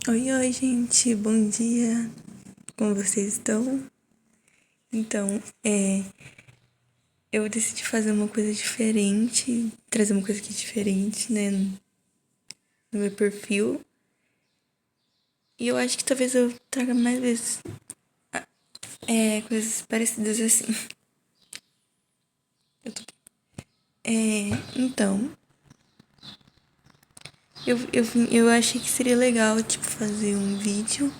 Oi, oi, gente, bom dia. Como vocês estão? Então, eu decidi fazer uma coisa diferente, trazer uma coisa aqui diferente, né, no meu perfil. E eu acho que talvez eu traga mais vezes, coisas parecidas assim. Eu tô- então, eu achei que seria legal, tipo, fazer um vídeo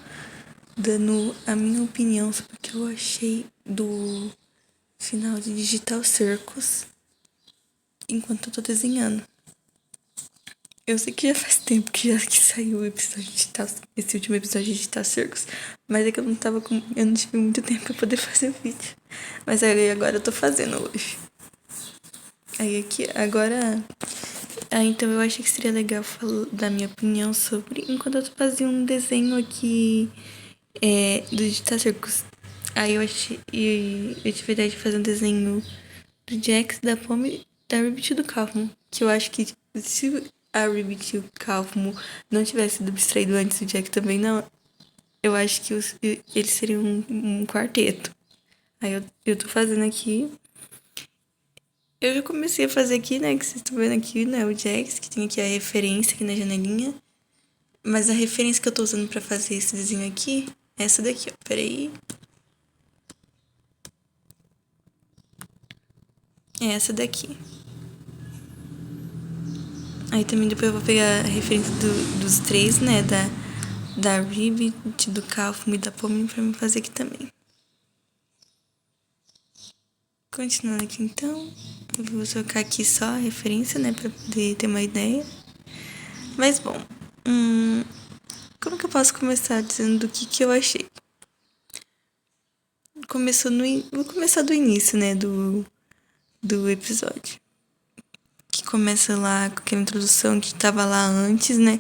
dando a minha opinião sobre o que eu achei do final de Digital Circus enquanto eu tô desenhando. Eu sei que já faz tempo que saiu o episódio de Tal, esse último episódio de Digital Circus, mas é que eu não tive muito tempo pra poder fazer o vídeo. Mas aí agora eu tô fazendo hoje. Aí aqui, agora. Então eu achei que seria legal falar da minha opinião sobre. Enquanto eu tô fazendo um desenho aqui do Digital Circus. Aí eu tive a ideia de fazer um desenho do Jax, da Pomme, da Ribbit e do Calmo. Que eu acho que se a Ribbit e o Calmo não tivessem sido abstraído antes, o Jack também não, eu acho que eles seriam um quarteto. Aí eu tô fazendo aqui. Eu já comecei a fazer aqui, né? Que vocês estão vendo aqui, né? O Jax, que tem aqui a referência aqui na janelinha. Mas a referência que eu tô usando pra fazer esse desenho aqui é essa daqui, ó. Peraí. É essa daqui. Aí também depois eu vou pegar a referência dos três, né? Da Ribbit, do Calfum e da Pomme pra me fazer aqui também. Continuando aqui então, eu vou trocar aqui só a referência, né, pra poder ter uma ideia. Mas bom, como que eu posso começar dizendo do que eu achei? Vou começar do início, né, do episódio. Que começa lá com aquela introdução que tava lá antes, né,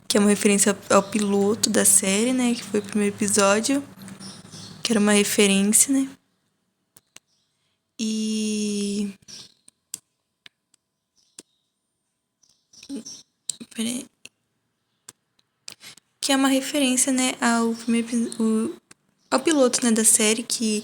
que é uma referência ao piloto da série, né, que foi o primeiro episódio, que era uma referência, né. E... Peraí. Que é uma referência, né, ao primeiro ao piloto, né, da série, que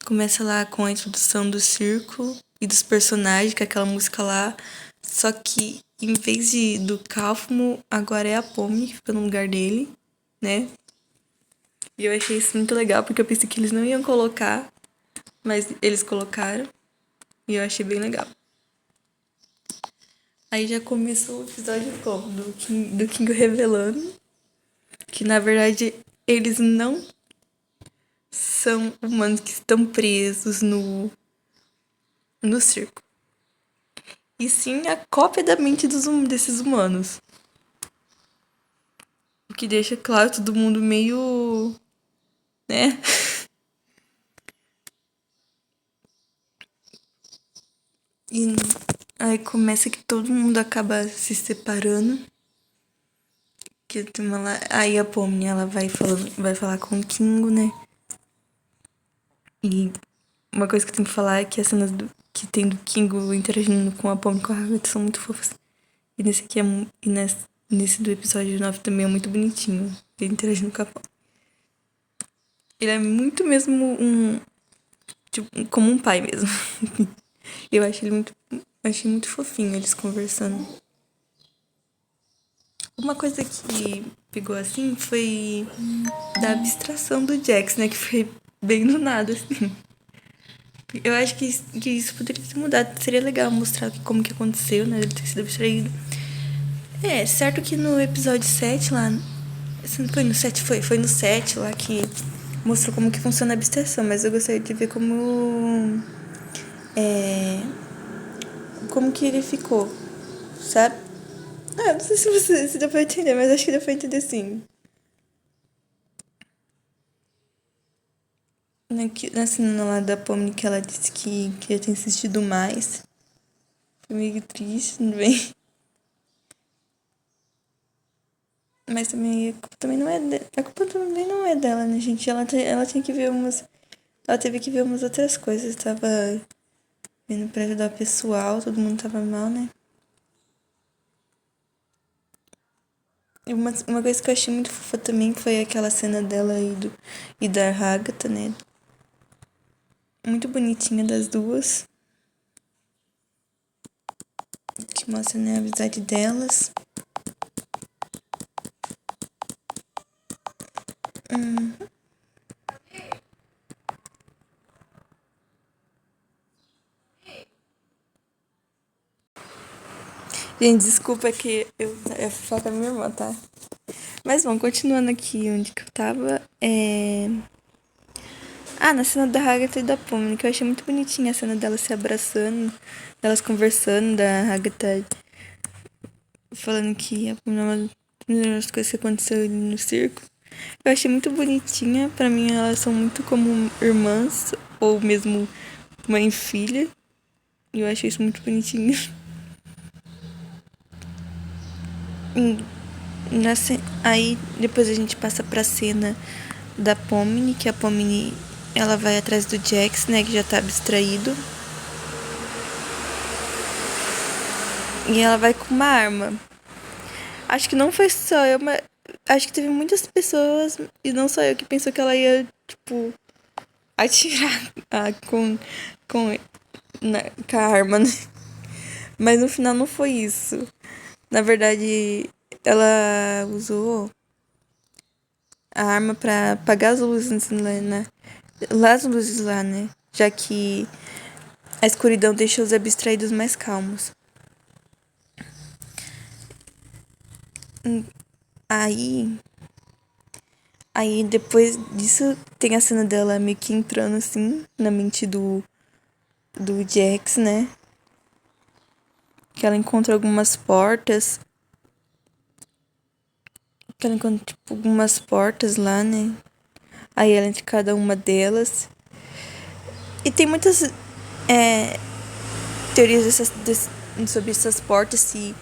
começa lá com a introdução do circo e dos personagens, com aquela música lá. Só que em vez do Calfmo, agora é a Pomme que fica no lugar dele, né? E eu achei isso muito legal, porque eu pensei que eles não iam colocar, mas eles colocaram. E eu achei bem legal. Aí já começou o episódio como? Do Kingo revelando que na verdade eles não são humanos que estão presos no circo. E sim a cópia da mente desses humanos. O que deixa claro todo mundo meio. Né? E aí começa que todo mundo acaba se separando. Que tem uma lá. Aí a Pomni ela vai falar com o Kingo, né? E uma coisa que eu tenho que falar é que as cenas que tem do Kingo interagindo com a Pomni e com a Harriet são muito fofas. E nesse aqui nesse do episódio 9 também é muito bonitinho. Ele interagindo com a Pomni. Ele é muito mesmo tipo, como um pai mesmo. Eu acho ele muito. Achei muito fofinho eles conversando. Uma coisa que pegou assim foi da abstração do Jax, né? Que foi bem do nada, assim. Eu acho que isso poderia ter mudado. Seria legal mostrar como que aconteceu, né? Ele ter sido abstraído. É, certo que no episódio 7 lá. Foi no 7? Foi no 7 lá que mostrou como que funciona a abstração, mas eu gostaria de ver como. É, como que ele ficou, sabe? Ah, não sei se deu pra entender, mas acho que deu pra entender sim. Na cena lá da Pomni que ela disse que ia ter insistido mais. Foi meio triste, tudo bem. Mas também a culpa também não é dela. A culpa também não é dela, né, gente? Ela tinha que ver umas. Ela teve que ver umas outras coisas. Tava vindo pra ajudar o pessoal, todo mundo tava mal, né? E uma coisa que eu achei muito fofa também foi aquela cena dela e da Agatha, né? Muito bonitinha das duas. Que mostra, né, a amizade delas. Hum. Gente, desculpa que eu falo com a minha irmã, tá? Mas bom, continuando aqui onde que eu tava. Na cena da Agatha e da Pomni, que eu achei muito bonitinha a cena delas se abraçando, delas conversando, da Agatha falando que a Pomni é uma das coisas que aconteceu ali no circo. Eu achei muito bonitinha. Pra mim, elas são muito como irmãs, ou mesmo mãe e filha. E eu achei isso muito bonitinho. Aí depois a gente passa pra cena da Pomni, que a Pomni ela vai atrás do Jax, né, que já tá abstraído. E ela vai com uma arma. Acho que não foi só eu, mas acho que teve muitas pessoas, e não só eu, que pensou que ela ia, tipo, atirar com, com a arma, né? Mas no final não foi isso. Na verdade, ela usou a arma pra apagar as luzes, né? As luzes lá, né? Já que a escuridão deixa os abstraídos mais calmos. Aí. Aí depois disso tem a cena dela meio que entrando assim na mente do Jax, né? Que ela encontra algumas portas. Que ela encontra, tipo, algumas portas lá, né? Aí ela entra em cada uma delas. E tem muitas teorias sobre essas portas, se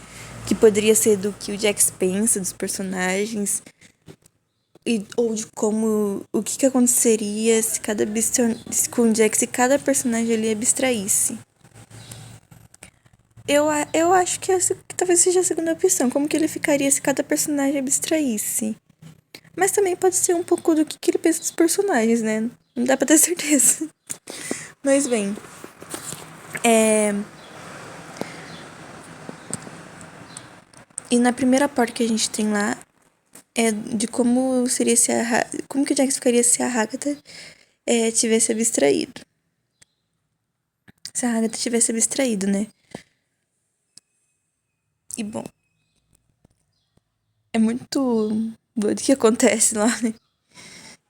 que poderia ser do que o Jax pensa dos personagens. Ou de como. O que aconteceria se com o Jax, se cada personagem ali abstraísse. Eu acho que talvez seja a segunda opção. Como que ele ficaria se cada personagem abstraísse? Mas também pode ser um pouco do que ele pensa dos personagens, né? Não dá pra ter certeza. Mas bem. E na primeira porta que a gente tem lá é de como seria se como que o Jax ficaria se a Agatha tivesse abstraído. Se a Agatha tivesse abstraído, né? E bom, é muito doido o que acontece lá, né?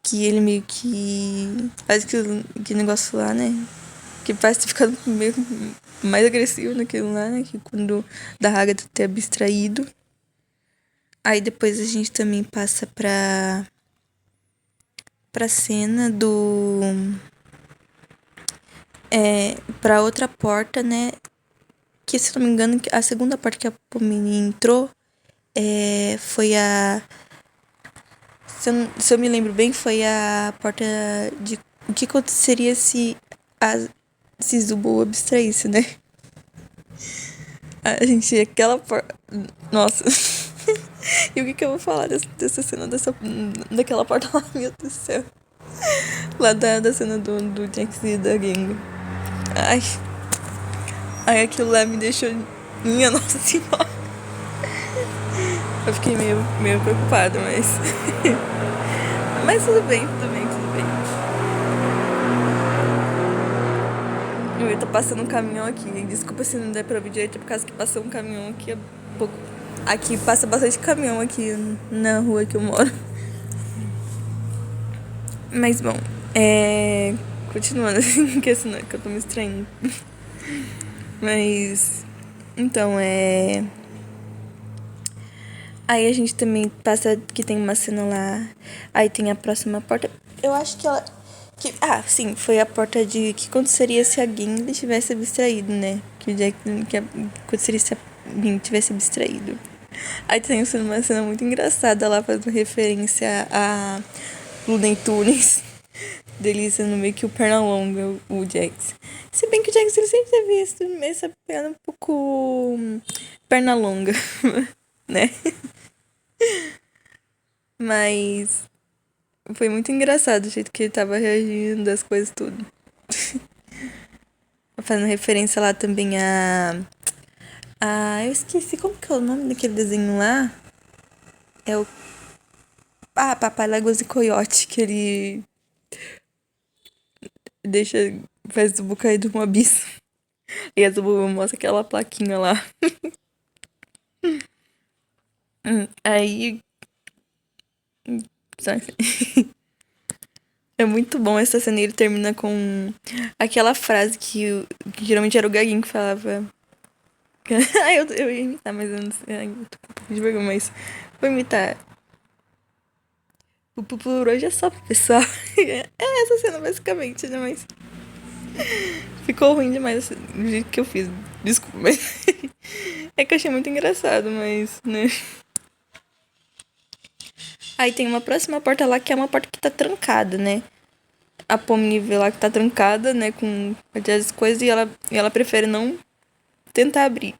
Que ele meio que faz que negócio lá, né? Que parece ter ficado meio mais agressivo naquilo lá, né? Que quando da Agatha ter abstraído. Aí depois a gente também passa pra cena pra outra porta, né? Que se não me engano, a segunda porta que a Pomini entrou foi a. Se eu me lembro bem, foi a porta de. O que aconteceria se Zubo abstraísse, né? A gente, aquela porta. Nossa. E o que eu vou falar dessa cena, daquela porta lá, meu Deus do céu. Lá da cena do Jax e da Gang. Ai. Ai, aquilo lá me deixou. Minha Nossa Senhora. Eu fiquei meio preocupada, mas. Mas tudo bem, tudo bem, tudo bem. Eu tô passando um caminhão aqui. Desculpa se não der pra ouvir direito, é por causa que passou um caminhão aqui há pouco. Aqui passa bastante caminhão aqui na rua que eu moro. Mas bom, continuando assim, que eu tô me estranhando. Mas. Então, Aí a gente também passa que tem uma cena lá. Aí tem a próxima porta. Eu acho que ela. Sim, foi a porta de que aconteceria se a Gimli tivesse abstraído, né? Que o Jack. Que aconteceria se a Gimli tivesse abstraído. Aí tem uma cena muito engraçada lá, fazendo referência a Looney Tunes. Dele sendo meio que o Pernalonga, o Jax. Se bem que o Jax ele sempre teve essa pegada um pouco Pernalonga, né? Mas foi muito engraçado o jeito que ele tava reagindo, das coisas tudo. Fazendo referência lá também a. Ah, eu esqueci como que é o nome daquele desenho lá. É o. Ah, Papai Lagoas e Coiote, que ele deixa. Faz o Zubu cair de um abismo. E a Zubu mostra aquela plaquinha lá. Aí. É muito bom essa cena e ele termina com aquela frase que geralmente era o Gaguinho que falava. Ai, eu ia imitar, mas eu não sei. Ai, eu tô com um pouco de vergonha, mas vou imitar. O Pupu hoje é só pro pessoal. É essa cena, basicamente, né? Mas ficou ruim demais assim, do jeito que eu fiz. Desculpa, mas. É que eu achei muito engraçado, mas, né? Aí tem uma próxima porta lá que é uma porta que tá trancada, né? A Pomni vê lá que tá trancada, né? Com as coisas e ela prefere não tentar abrir.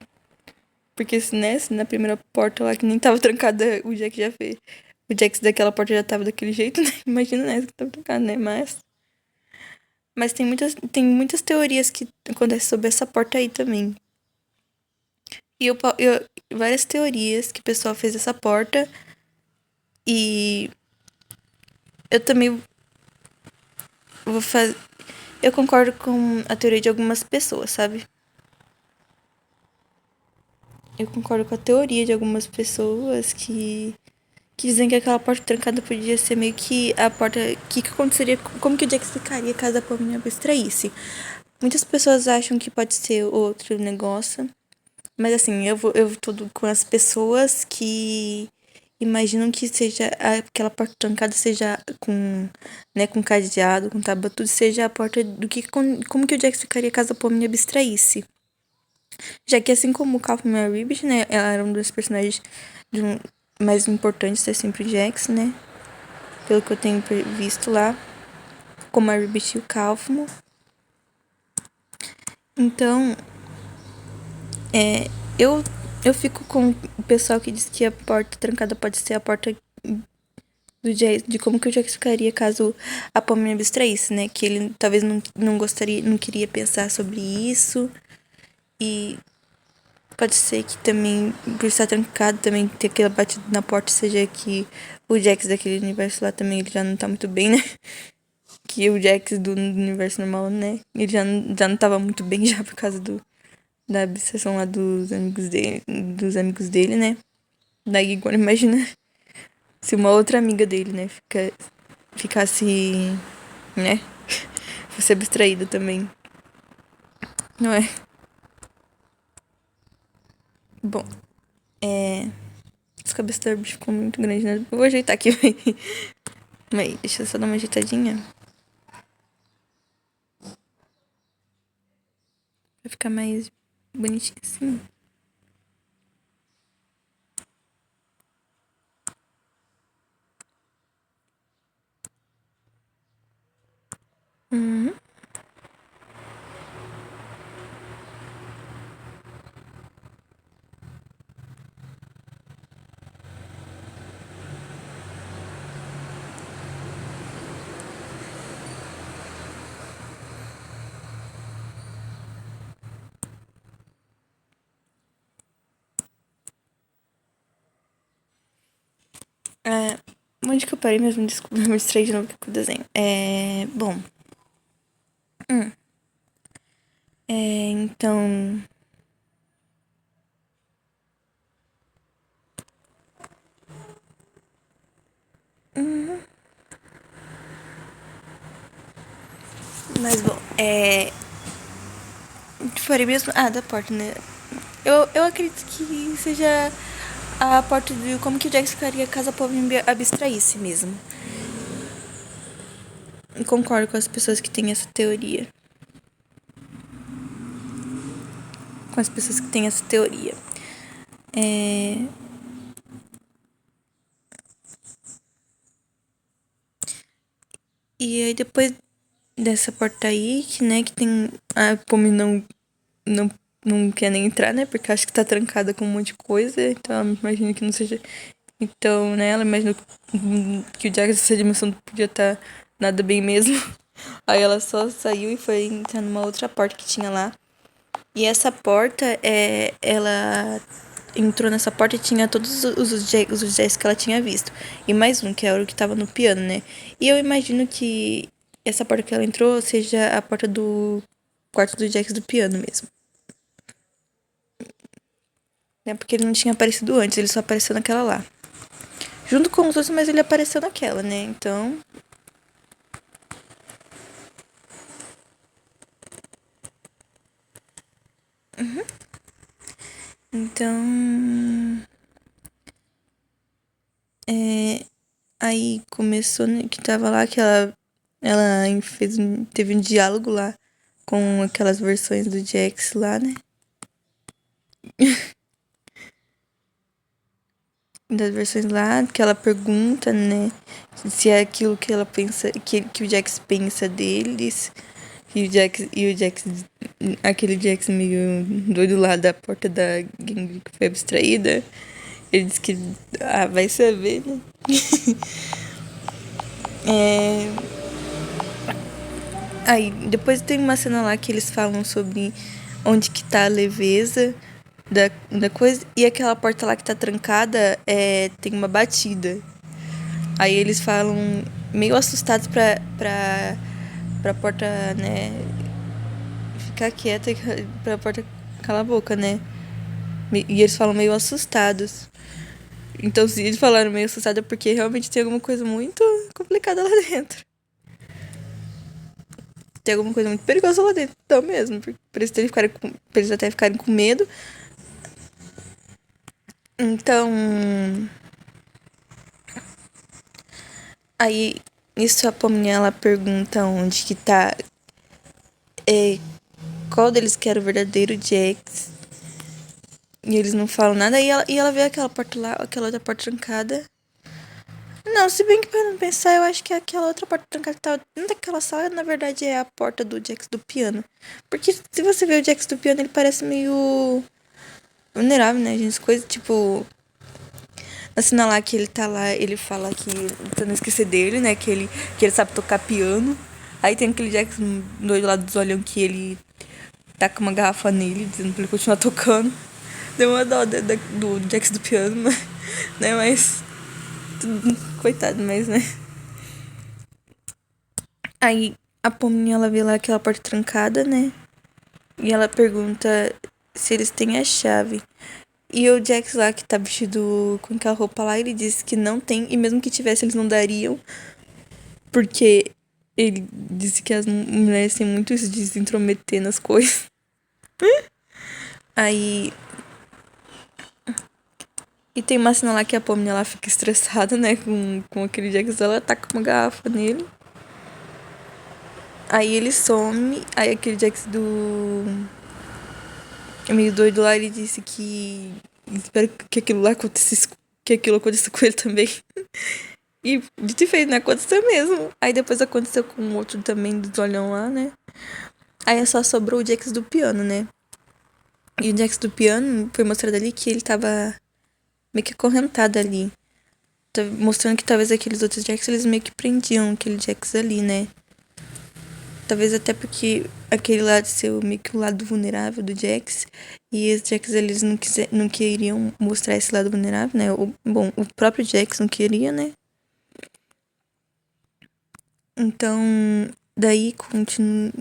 Porque se na primeira porta lá que nem tava trancada, o Jack já fez. O Jax daquela porta já tava daquele jeito, né? Imagina nessa que tava trancada, né? Mas tem muitas teorias que acontecem sobre essa porta aí também. E várias teorias que o pessoal fez dessa porta. E eu também vou fazer. Eu concordo com a teoria de algumas pessoas, sabe? Eu concordo com a teoria de algumas pessoas que dizem que aquela porta trancada podia ser meio que a porta. Que aconteceria? Como que o Jack ficaria caso a Pomni abstraísse? Muitas pessoas acham que pode ser outro negócio. Mas assim, eu tô com as pessoas que imaginam que seja aquela porta trancada seja com, né, com cadeado, com tábua, tudo seja a porta do que como que o Jack ficaria caso a Pomni abstraísse. Já que assim como o Kaufman e a Ribbit, né, ela era um dos personagens mais importantes é sempre o Jax, né? Pelo que eu tenho visto lá, como a Ribbit e o Kaufman. Então, eu eu fico com o pessoal que diz que a porta trancada pode ser a porta do Jax, de como que o Jax ficaria caso a Pomni abstraísse, né? Que ele talvez não gostaria, não queria pensar sobre isso. E pode ser que também, por estar trancado, também ter aquela batida na porta, seja que o Jax daquele universo lá também ele já não tá muito bem, né? Que o Jax do universo normal, né? Ele já não tava muito bem já por causa da obsessão lá dos amigos dele, né? Daí agora imagina se uma outra amiga dele, né, ficasse, né? Fosse abstraída também. Não é? Bom, as cabeças da bicho ficou muito grande, né? Eu vou ajeitar aqui, mas deixa eu só dar uma ajeitadinha. Vai ficar mais bonitinho assim. Uhum. É, onde que eu parei mesmo? Desculpa, me distraí de novo com o desenho. Bom. Então. Mas bom, farei mesmo. Ah, da porta, né? Eu acredito que seja a porta de como que o Jax ficaria caso a povo abstraísse mesmo. E concordo com as pessoas que têm essa teoria. Com as pessoas que têm essa teoria. E aí depois dessa porta aí, que, né, que tem. A Pomi não, não quer nem entrar, né? Porque acho que tá trancada com um monte de coisa. Então imagino que não seja Então, né, ela imaginou que o Jax dessa dimensão não podia estar nada bem mesmo. Aí ela só saiu e foi entrar numa outra porta que tinha lá. E essa porta, ela entrou nessa porta e tinha todos os Jacks que ela tinha visto. E mais um, que era o que tava no piano, né? E eu imagino que essa porta que ela entrou seja a porta do quarto do Jax do piano mesmo. Né? Porque ele não tinha aparecido antes, ele só apareceu naquela lá. Junto com os outros, mas ele apareceu naquela, né? Então. Então. Aí começou, né, que tava lá, que ela teve um diálogo lá com aquelas versões do Jax lá, né? Das versões lá, que ela pergunta, né? Se é aquilo que ela pensa, que o Jax pensa deles. E o Jax, aquele Jax meio doido lá da porta da gangue que foi abstraída. Ele disse que, vai saber, né? Aí, depois tem uma cena lá que eles falam sobre onde que tá a leveza da coisa. E aquela porta lá que tá trancada, tem uma batida. Aí eles falam meio assustados pra porta, né, ficar quieta e pra porta calar a boca, né? E eles falam meio assustados. Então, se eles falaram meio assustado é porque realmente tem alguma coisa muito complicada lá dentro. Tem alguma coisa muito perigosa lá dentro, então mesmo. Pra eles até ficarem com medo. Então. Aí, isso a Pomninha, ela pergunta onde que tá. Qual deles que era o verdadeiro Jax. E eles não falam nada. E ela vê aquela porta lá, aquela outra porta trancada. Não, se bem que para não pensar, eu acho que aquela outra porta trancada que tava dentro daquela sala, na verdade, é a porta do Jax do piano. Porque se você vê o Jax do piano, ele parece meio vulnerável, né, gente? Coisa tipo. Na cena lá que ele tá lá, ele fala que. Pra não esquecer dele, né? Que ele sabe tocar piano. Aí tem aquele Jax doido lá dos olhão que ele taca uma garrafa nele, dizendo pra ele continuar tocando. Deu uma dó do Jax do piano, né? Mas. Coitado, mas, né? Aí a Pominha, ela vê lá aquela porta trancada, né? E ela pergunta se eles têm a chave. E o Jax lá, que tá vestido com aquela roupa lá, ele disse que não tem. E mesmo que tivesse, eles não dariam. Porque ele disse que as mulheres têm muito isso de se intrometer nas coisas. Aí. E tem uma cena lá que a Pominha, ela fica estressada, né? Com aquele Jax. Ela taca uma garrafa nele. Aí ele some. Aí aquele Jax do. Meio doido lá, ele disse que espero que aquilo lá acontecesse, que aquilo aconteça com ele também. E de feito, né? Aconteceu mesmo. Aí depois aconteceu com o outro também do olhão lá, né? Aí só sobrou o Jax do piano, né? E o Jax do piano foi mostrado ali que ele tava meio que acorrentado ali. Mostrando que talvez aqueles outros Jax, eles meio que prendiam aquele Jax ali, né? Talvez até porque aquele lado ser meio que o lado vulnerável do Jax. E os Jax, eles não queriam mostrar esse lado vulnerável, né? O próprio Jax não queria, né? Então, daí continua.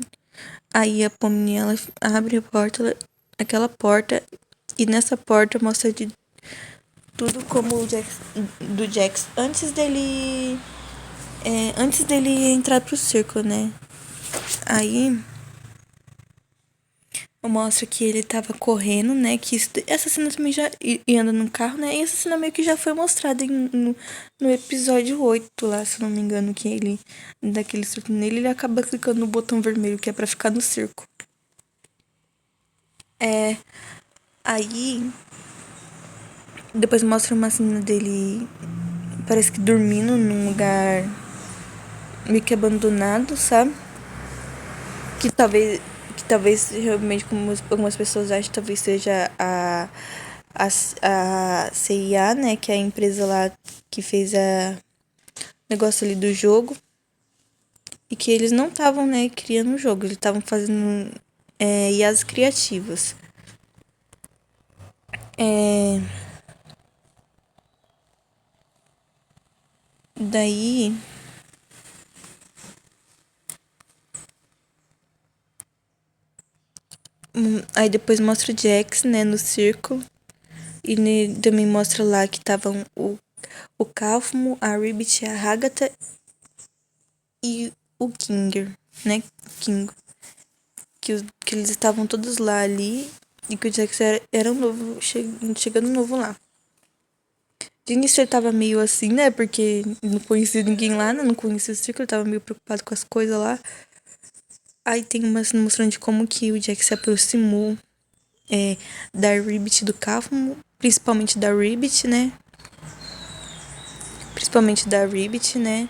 Aí a Pomni, ela abre a porta, aquela porta. E nessa porta mostra de tudo como o Jax, do Jax antes dele entrar pro circo, né? Aí mostra que ele tava correndo, né? Que essa cena também já. E anda no carro, né? E essa cena meio que já foi mostrada no episódio 8 lá, se eu não me engano, que ele. Daquele surto nele, ele acaba clicando no botão vermelho, que é pra ficar no circo. Aí. Depois mostra uma cena dele. Parece que dormindo num lugar meio que abandonado, sabe? Que talvez realmente, como algumas pessoas acham, talvez seja a CIA, né, que é a empresa lá que fez a negócio ali do jogo, e que eles não estavam, né, criando um jogo, eles estavam fazendo IAs criativas. Daí, aí depois mostra o Jax, né, no círculo, e também mostra lá que estavam o Kaufmo, a Ribbit, a Agatha e o Kinger, né, Kingo. Que eles estavam todos lá ali e que o Jax era um novo, chegando novo lá. De início ele tava meio assim, né? Porque não conhecia ninguém lá, né? Não conhecia o círculo, ele tava meio preocupado com as coisas lá. Aí tem uma cena mostrando de como que o Jack se aproximou da Ribbit do Kaufman, principalmente da Ribbit, né? Principalmente da Ribbit, né?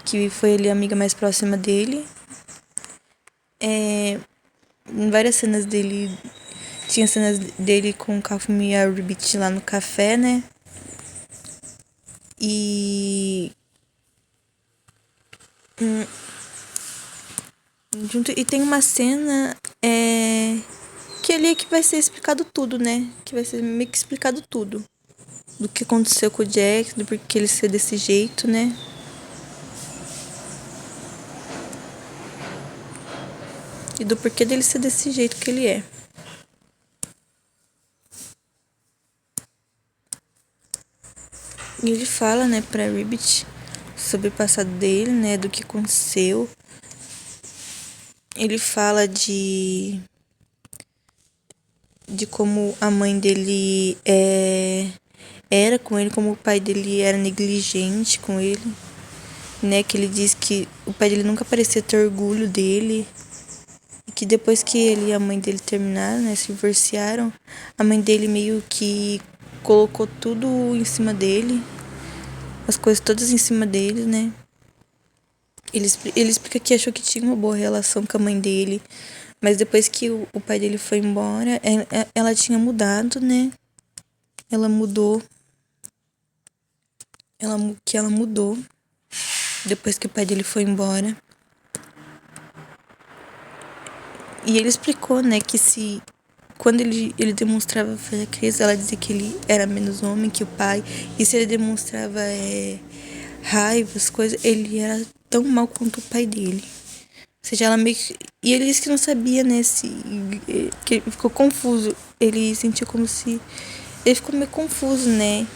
Que foi ali a amiga mais próxima dele. Em várias cenas dele. Tinha cenas dele com o Kaufman e a Ribbit lá no café, né? E. E tem uma cena que ali é que vai ser explicado tudo, né? Que vai ser meio que explicado tudo. Do que aconteceu com o Jack, do porquê ele ser desse jeito, né? E do porquê dele ser desse jeito que ele é. E ele fala, né, pra Ribbit sobre o passado dele, né? Do que aconteceu. Ele fala de como a mãe dele era com ele, como o pai dele era negligente com ele, né? Que ele diz que o pai dele nunca parecia ter orgulho dele. E que depois que ele e a mãe dele terminaram, né? Se divorciaram, a mãe dele meio que colocou tudo em cima dele. As coisas todas em cima dele, né? Ele explica que achou que tinha uma boa relação com a mãe dele. Mas depois que o pai dele foi embora, ela tinha mudado, né? Ela mudou. Ela mudou. Depois que o pai dele foi embora. E ele explicou, né, que se quando ele demonstrava fraqueza, ela dizia que ele era menos homem que o pai. E se ele demonstrava raiva, as coisas, ele era tão mal quanto o pai dele. Ou seja, ela meio que... E ele disse que não sabia, né, se... Que ele ficou confuso. Ele sentiu como se... Ele ficou meio confuso, né?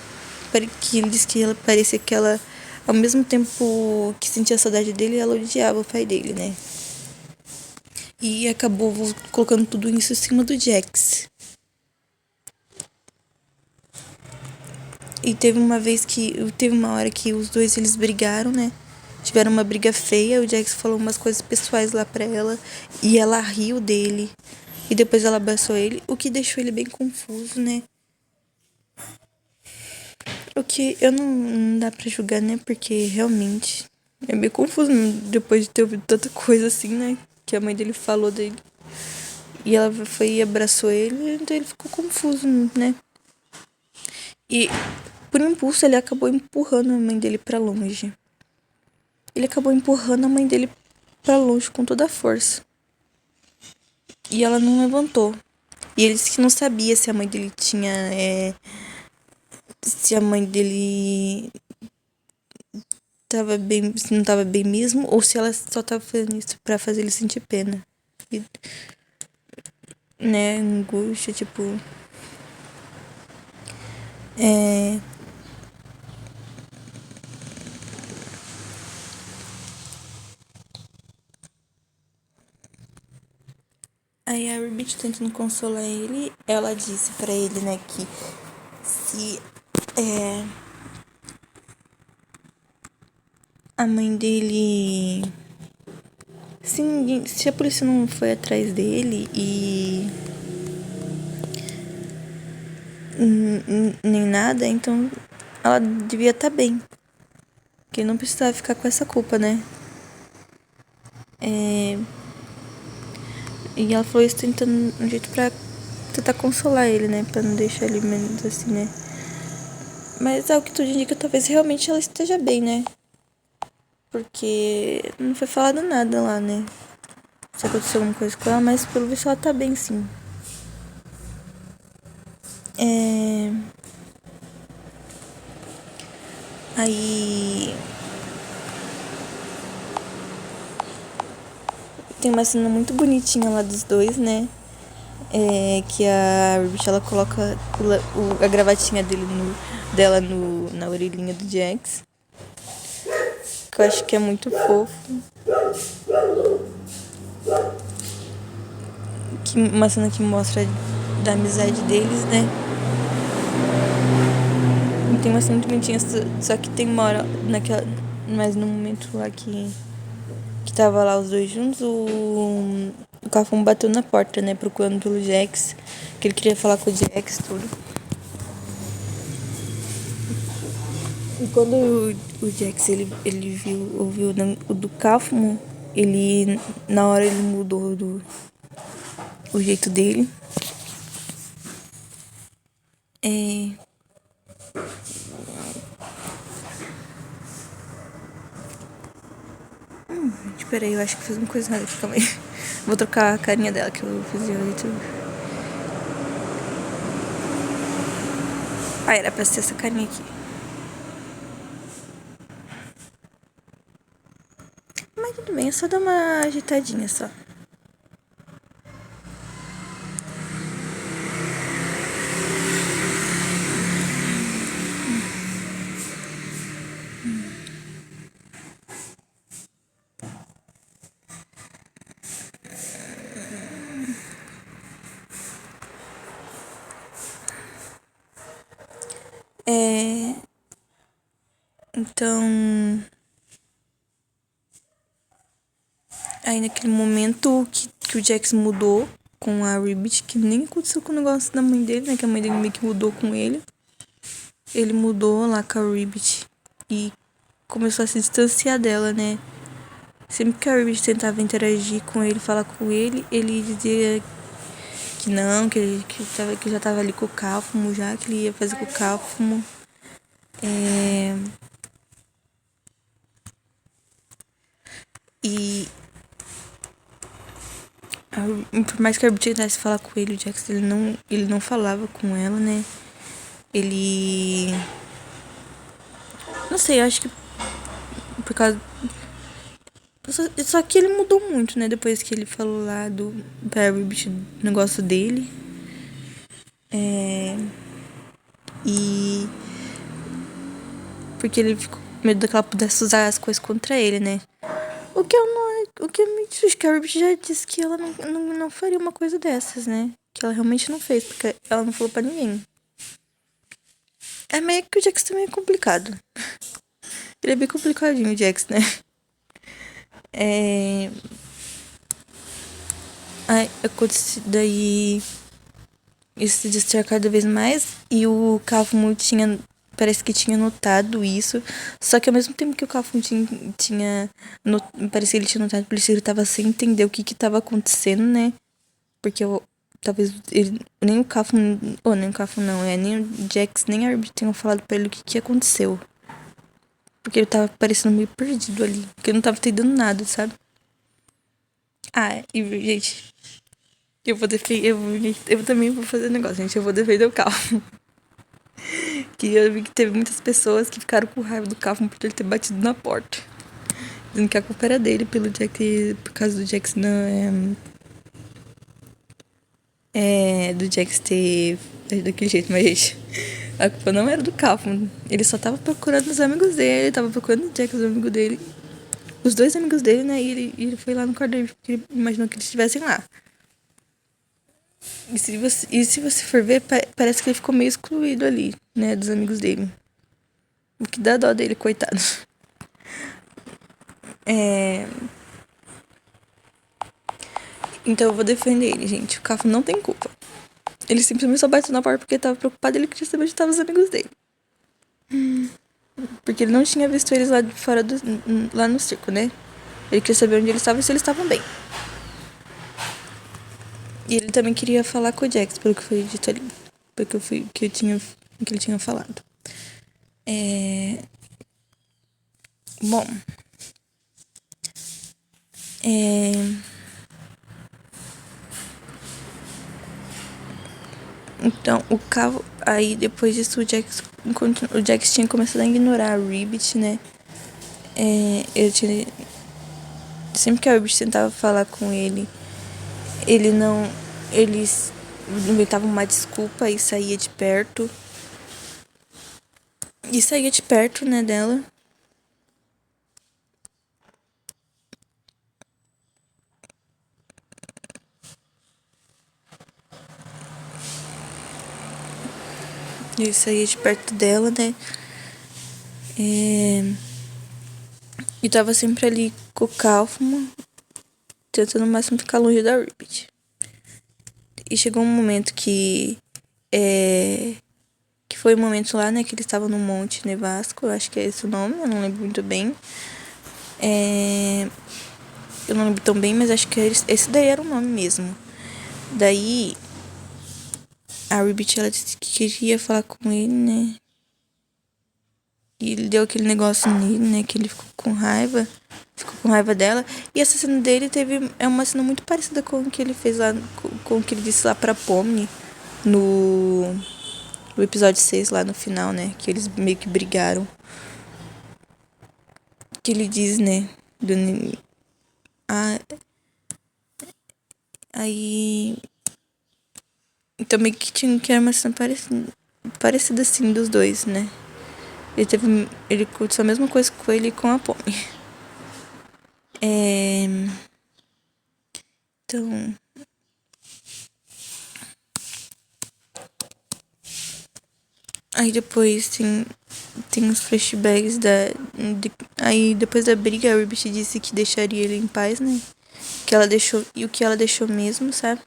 Que ele disse que ela parecia que ela... Ao mesmo tempo que sentia saudade dele, ela odiava o pai dele, né? E acabou colocando tudo isso em cima do Jax. E teve uma hora que os dois eles brigaram, né? Tiveram uma briga feia, o Jax falou umas coisas pessoais lá pra ela e ela riu dele. E depois ela abraçou ele, o que deixou ele bem confuso, né? O que eu não dá pra julgar, né? Porque realmente é bem confuso depois de ter ouvido tanta coisa assim, né? Que a mãe dele falou dele. E ela foi e abraçou ele, então ele ficou confuso, né? E por impulso ele acabou empurrando a mãe dele pra longe. Ele acabou empurrando a mãe dele pra longe com toda a força. E ela não levantou. E ele disse que não sabia se a mãe dele tinha. Se a mãe dele tava bem. Se não tava bem mesmo, ou se ela só tava fazendo isso pra fazer ele sentir pena. E, né, angústia, tipo. Aí a Rabbit tentando consolar ele, ela disse pra ele, né, que se a mãe dele. Se a polícia não foi atrás dele e. Nem nada, então ela devia estar bem. Que não precisava ficar com essa culpa, né? E ela falou isso tentando um jeito pra tentar consolar ele, né? Pra não deixar ele menos assim, né? Mas ao que tudo indica, talvez realmente ela esteja bem, né? Porque não foi falado nada lá, né? Se aconteceu alguma coisa com ela, mas pelo visto ela tá bem, sim. Aí tem uma cena muito bonitinha lá dos dois, né? Que a Ribbit, ela coloca a gravatinha dela na orelhinha do Jax. Que eu acho que é muito fofo. Uma cena que mostra da amizade deles, né? E tem uma cena muito bonitinha, só que tem uma hora mas no momento lá que tava lá os dois juntos, o Cafum bateu na porta, né? Procurando pelo Jax, que ele queria falar com o Jax, tudo. E quando o Jax, ele ouviu o do Cafum, ele, na hora, ele mudou o jeito dele. Espera aí, eu acho que fiz uma coisa errada aqui, calma aí. Vou trocar a carinha dela, que eu fiz de jeito. Era pra ser essa carinha aqui. Mas tudo bem, é só dar uma agitadinha só. Então, aí naquele momento que o Jax mudou com a Ribbit, que nem aconteceu com o negócio da mãe dele, né? Que a mãe dele meio que mudou com ele. Ele mudou lá com a Ribbit e começou a se distanciar dela, né? Sempre que a Ribbit tentava interagir com ele, falar com ele, ele dizia que não, que já tava ali com o Cálfumo já, que ele ia fazer com o Cálfumo. E por mais que a Ribbit tentasse falar com ele, o Jax, ele não falava com ela, né? Ele... Não sei, eu acho que por causa... Só que ele mudou muito, né? Depois que ele falou lá pra Ribbit do negócio dele. E... Porque ele ficou com medo que ela pudesse usar as coisas contra ele, né? O que eu me diz que a Ribbit já disse que ela não faria uma coisa dessas, né? Que ela realmente não fez, porque ela não falou pra ninguém. É meio que o Jax também é complicado. Ele é bem complicadinho, o Jax, né? Aí aconteceu daí. Isso se distrair cada vez mais. E o Cafmo parece que tinha notado isso. Só que ao mesmo tempo que o Cafmo parecia que ele tinha notado, parecia que ele tava sem entender o que tava acontecendo, né? Porque talvez ele, nem o Cafmo, ou nem o Cafmo não, nem o Jax, nem a Herbie tenham falado pra ele o que aconteceu. Porque ele tava parecendo meio perdido ali. Porque ele não tava entendendo nada, sabe? E gente, eu também vou fazer negócio, gente. Eu vou defender o Calvin. Que eu vi que teve muitas pessoas que ficaram com raiva do Calvin por ele ter batido na porta. Dizendo que a culpa era dele por causa do Jax não do Jax ter daquele jeito, mas gente, a culpa não era do Calvin. Ele só tava procurando os amigos dele, tava procurando o Jax, os amigos dele. Os dois amigos dele, né? E ele foi lá no quarto dele porque ele imaginou que eles estivessem lá. E se você for ver, parece que ele ficou meio excluído ali, né? Dos amigos dele. O que dá dó dele, coitado. Então eu vou defender ele, gente. O Cafo não tem culpa. Ele simplesmente só bateu na porta porque tava preocupado. Ele queria saber onde estavam os amigos dele. Porque ele não tinha visto eles lá de fora lá no circo, né? Ele queria saber onde eles estavam e se eles estavam bem. E ele também queria falar com o Jax, pelo que foi dito ali. Pelo que ele tinha falado. Bom. Então, o carro. Aí depois disso o Jax tinha começado a ignorar a Ribbit, né? Ele tinha. Sempre que a Ribbit tentava falar com ele, ele não. Eles inventavam uma desculpa e saía de perto. E saía de perto, né, dela. E saía de perto dela, né? E tava sempre ali com o Kaufman, tentando no máximo ficar longe da Ribbit. E chegou um momento que foi um momento lá, né, que eles estavam no Monte Nevasco, acho que é esse o nome, eu não lembro muito bem. Eu não lembro tão bem, mas acho que esse daí era o nome mesmo. Daí, a Ribbit, ela disse que queria falar com ele, né? E ele deu aquele negócio nele, né, que ele ficou com raiva dela. E essa cena dele é uma cena muito parecida com o que ele fez lá, com o que ele disse lá pra Pomni no episódio 6 lá no final, né? Que eles meio que brigaram. Que ele diz, né? Aí. Então meio que era uma cena parecida assim dos dois, né? Ele aconteceu a mesma coisa com ele e com a Pomni. Então. Aí depois tem uns flashbacks aí depois da briga a Ribbit disse que deixaria ele em paz, né? Que ela deixou. E o que ela deixou mesmo, sabe?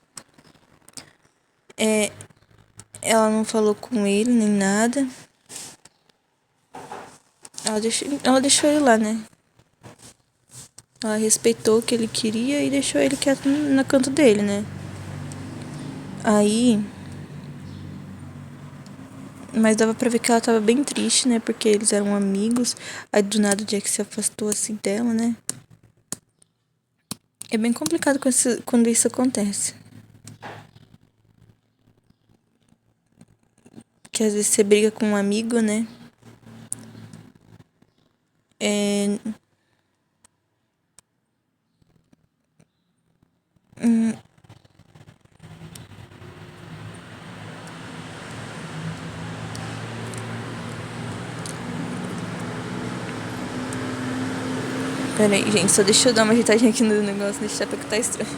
Ela não falou com ele nem nada. Ela deixou ele lá, né? Ela respeitou o que ele queria e deixou ele quieto no canto dele, né? Aí. Mas dava pra ver que ela tava bem triste, né? Porque eles eram amigos. Aí do nada o Jack se afastou assim dela, né? É bem complicado quando isso acontece. Que às vezes você briga com um amigo, né? Pera aí, gente, só deixa eu dar uma ajeitadinha aqui no negócio, deixar pra que tá estranho.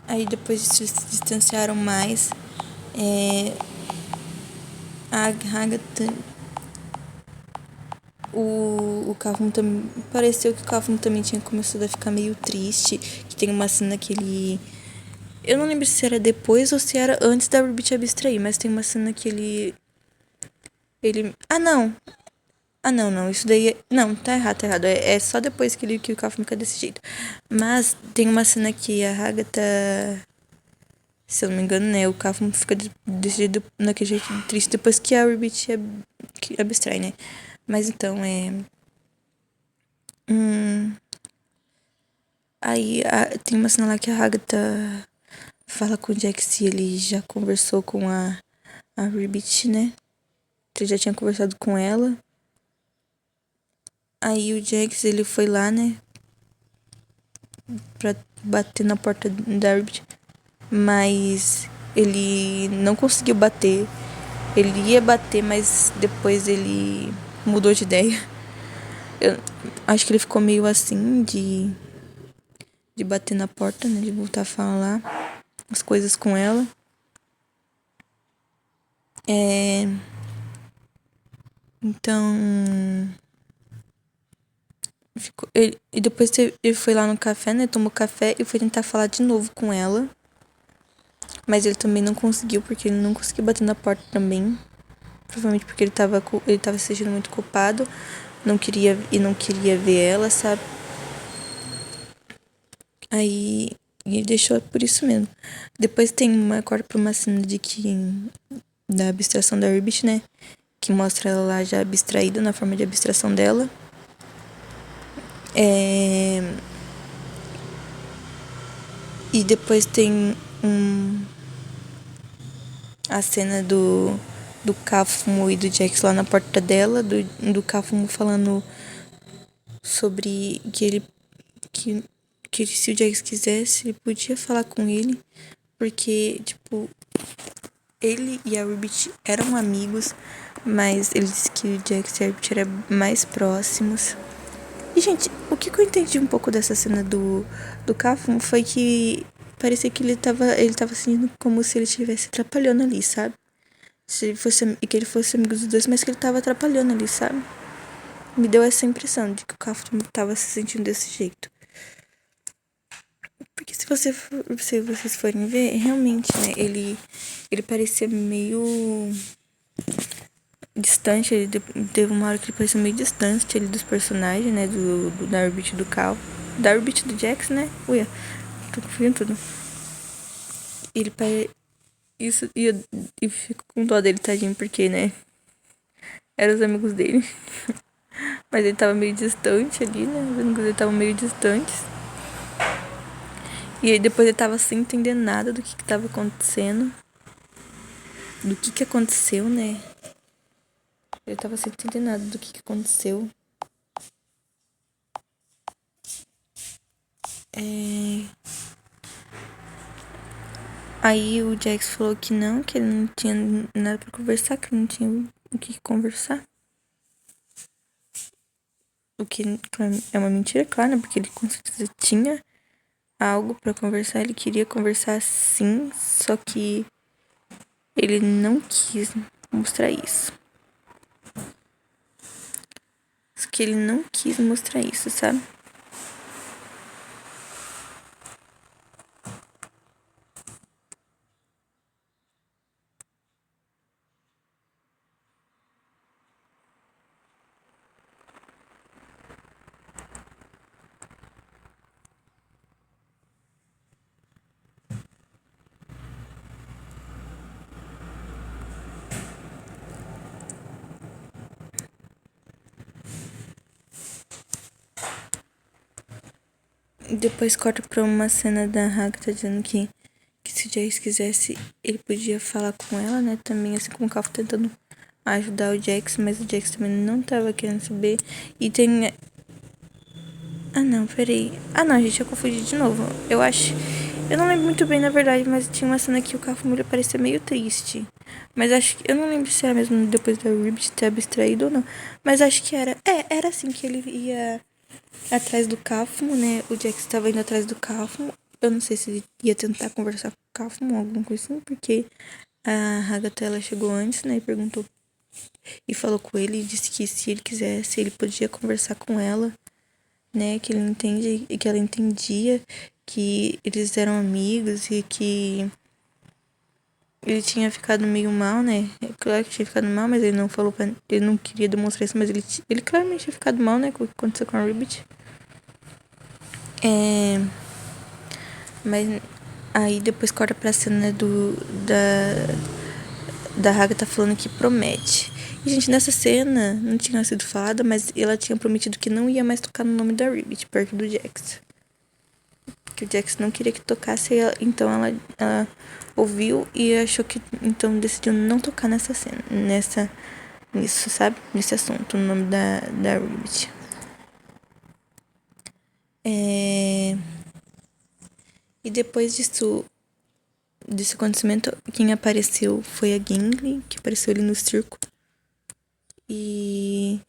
Aí depois disso eles se distanciaram mais. A Agatha. O Kavum também. Pareceu que o Kavum também tinha começado a ficar meio triste. Que tem uma cena que ele. Eu não lembro se era depois ou se era antes da Ribbit abstrair, mas tem uma cena que ele. Ah, não! Ah, não, isso daí Não, tá errado. É só depois que o Kafka fica desse jeito. Mas tem uma cena que a Agatha. Se eu não me engano, né? O Kafka fica desse jeito, naquele jeito triste depois que a Ribbit que abstrai, né? Mas então, Aí tem uma cena lá que a Agatha fala com o Jack se ele já conversou com a Ribbit, né? Ele já tinha conversado com ela. Aí o Jax, ele foi lá, né? Pra bater na porta da Ribbit. Mas ele não conseguiu bater. Ele ia bater, mas depois ele mudou de ideia. Eu acho que ele ficou meio assim de bater na porta, né? De voltar a falar as coisas com ela. Então. E depois ele foi lá no café, né? Tomou café e foi tentar falar de novo com ela. Mas ele também não conseguiu, porque ele não conseguiu bater na porta também. Provavelmente porque ele tava se sentindo muito culpado. Não queria ver ela, sabe? Aí ele deixou por isso mesmo. Depois tem uma corta pra uma cena de que da abstração da Ribbit, né? Que mostra ela lá já abstraída na forma de abstração dela. E depois tem a cena do Cáfumo e do Jax lá na porta dela, do Cáfumo falando sobre que se o Jax quisesse, ele podia falar com ele, porque, tipo, ele e a Ribbit eram amigos, mas ele disse que o Jax e a Ribbit eram mais próximos. E, gente, o que eu entendi um pouco dessa cena do Cáfumo foi que parecia que ele tava sentindo como se ele estivesse atrapalhando ali, sabe? Se ele fosse, que ele fosse amigo dos dois, mas que ele tava atrapalhando ali, sabe? Me deu essa impressão de que o Cáfumo tava se sentindo desse jeito. Porque se vocês forem ver, realmente, né, ele parecia meio distante, teve uma hora que ele parecia meio distante ali dos personagens, né, do Darbit e do Cal. Darbit e do Jax, né? Uia, tô confundindo tudo. Ele parece... Isso, e fico com dó dele, tadinho, porque, né, eram os amigos dele. Mas ele tava meio distante ali, né, os amigos dele estavam meio distantes. E aí depois ele tava sem entender nada do que tava acontecendo. Do que aconteceu, né? Ele tava sem entender nada do que aconteceu. Aí o Jax falou que ele não tinha nada pra conversar, que ele não tinha o que conversar. O que é uma mentira, claro, né? Porque ele com certeza tinha algo pra conversar, ele queria conversar sim, só que ele não quis mostrar isso. Só que ele não quis mostrar isso, sabe? Depois corta pra uma cena da Agatha dizendo que se o Jax quisesse, ele podia falar com ela, né? Também, assim como o Calf tentando ajudar o Jax, mas o Jax também não tava querendo saber. E tem... Ah, não, peraí. Ah, não, gente, eu confundi de novo. Eu acho... Eu não lembro muito bem, na verdade, mas tinha uma cena que o Calf Mulher parecia meio triste. Mas acho que... Eu não lembro se era mesmo depois da Ribbit ter abstraído ou não. Mas acho que era... Era assim que ele ia atrás do Cáfumo, né? O Jax estava indo atrás do Cáfumo. Eu não sei se ele ia tentar conversar com o Cáfumo ou alguma coisa assim, porque a Agatha ela chegou antes, né? E perguntou e falou com ele e disse que se ele quisesse, ele podia conversar com ela, né? Que ele entende e que ela entendia que eles eram amigos e que ele tinha ficado meio mal, né? É claro que tinha ficado mal, mas ele não falou pra... Ele não queria demonstrar isso, mas ele claramente tinha ficado mal, né? Com o que aconteceu com a Ribbit. Mas aí depois corta pra cena da Agatha falando que promete. E, gente, nessa cena não tinha sido falada, mas ela tinha prometido que não ia mais tocar no nome da Ribbit, perto do Jax. Que o Jax não queria que tocasse, então ela ouviu e achou que... Então decidiu não tocar nessa cena, nisso, sabe? Nesse assunto, no nome da Ribbit. E depois desse acontecimento, quem apareceu foi a Gimli, que apareceu ali no circo. E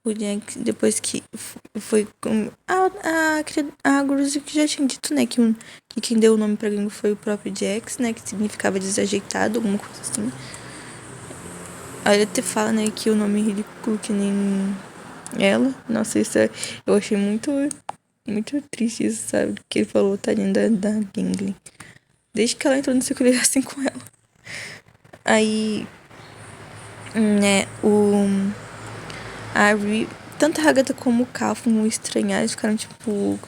o Jack, depois que foi com a Gruzi que já tinha dito, né, que quem deu o nome pra Gimli foi o próprio Jax, né, que significava desajeitado, alguma coisa assim. Aí ele até fala, né, que o nome é ridículo que nem ela. Nossa, eu achei muito triste isso, sabe? Que ele falou, tadinho da Gimli. Desde que ela entrou no ciclo, ele assim com ela. Aí, né, tanto a Agatha como o Cáfumo estranharam, eles ficaram, tipo,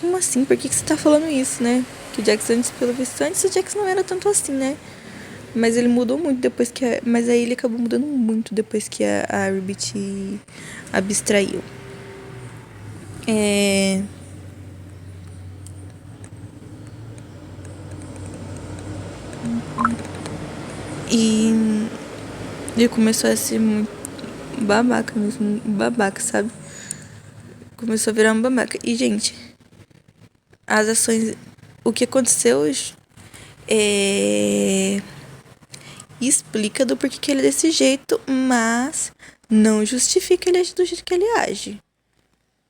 como assim? Por que você tá falando isso, né? Que o Jax antes, pelo visto, antes o Jax não era tanto assim, né? Mas ele mudou muito depois que mas aí ele acabou mudando muito depois que a Ribbit abstraiu. E ele começou a ser muito babaca mesmo, babaca, sabe? Começou a virar um babaca. E, gente, as ações. O que aconteceu explica do porquê que ele é desse jeito, mas não justifica ele agir do jeito que ele age.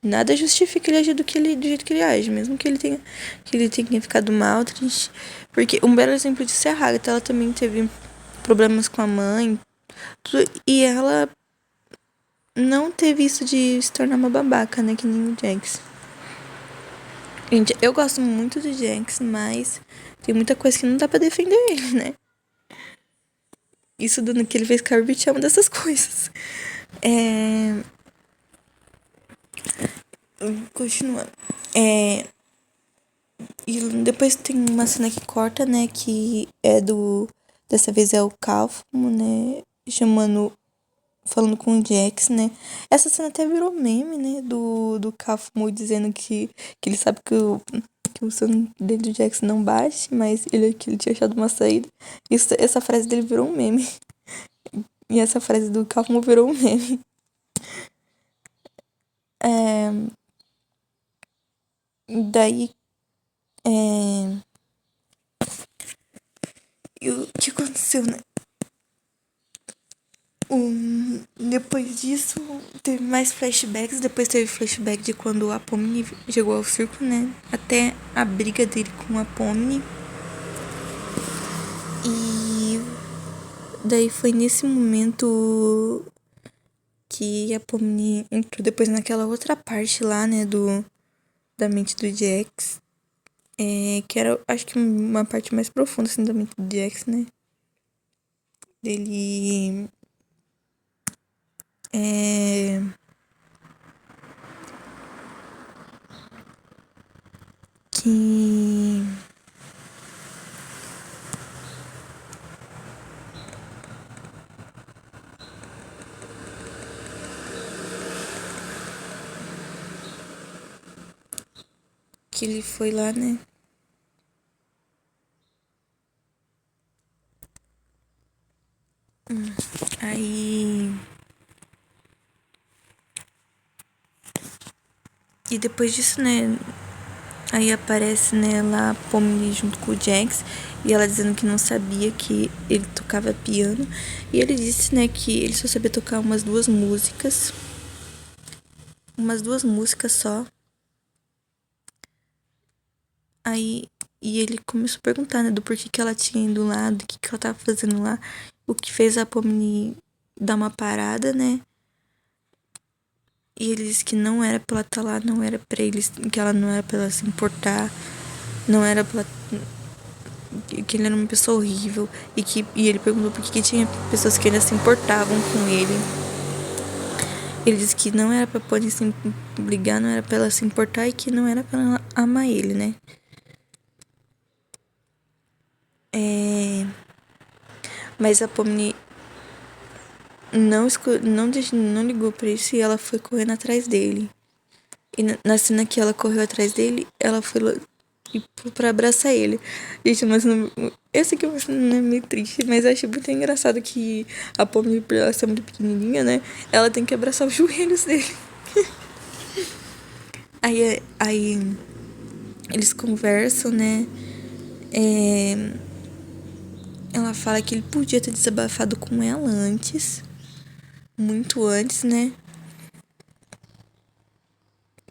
Nada justifica ele agir do jeito que ele age, mesmo que ele tenha ficado mal, triste. Porque um belo exemplo disso é a Agatha. Ela também teve problemas com a mãe, e ela não teve isso de se tornar uma babaca, né? Que nem o Jax. Gente, eu gosto muito do Jax, mas tem muita coisa que não dá pra defender ele, né? Isso do que ele fez com a Ribbit é uma dessas coisas. Continuando. E depois tem uma cena que corta, né? Que é do. Dessa vez é o Calfmo, né? Falando com o Jax, né? Essa cena até virou meme, né? Do Calfmo dizendo que ele sabe que o sangue dele do Jax não bate, mas que ele tinha achado uma saída. Essa frase dele virou um meme. E essa frase do Calfmo virou um meme. Daí. E o que aconteceu, né? Depois disso, teve mais flashbacks. Depois teve flashback de quando a Pomni chegou ao circo, né? Até a briga dele com a Pomni. E daí foi nesse momento que a Pomni entrou depois naquela outra parte lá, né? Da mente do Jax. Que era, acho que uma parte mais profunda, assim, da mente do Jax, né? Dele... que ele foi lá, né? Aí. E depois disso, né? Aí aparece, né, lá a Pomni junto com o Jax. E ela dizendo que não sabia que ele tocava piano. E ele disse, né, que ele só sabia tocar umas duas músicas. Umas duas músicas só. Aí. E ele começou a perguntar, né, do porquê que ela tinha ido lá, do que ela tava fazendo lá. O que fez a Pomni dar uma parada, né? E ele disse que não era pra ela estar lá, não era pra eles, que ela não era pra ela se importar, não era pra que ele era uma pessoa horrível. E ele perguntou por que tinha pessoas que ainda se importavam com ele. Ele disse que não era pra poder se ligar, não era pra ela se importar e que não era pra ela amar ele, né? Mas a Pomni não ligou pra isso e ela foi correndo atrás dele. E na cena que ela correu atrás dele, ela foi pra abraçar ele. Gente, mas não, esse aqui não é meio triste, mas eu achei muito engraçado que a Pomni, por ela ser muito pequenininha, né? Ela tem que abraçar os joelhos dele. Aí eles conversam, né? Ela fala que ele podia ter desabafado com ela antes. Muito antes, né?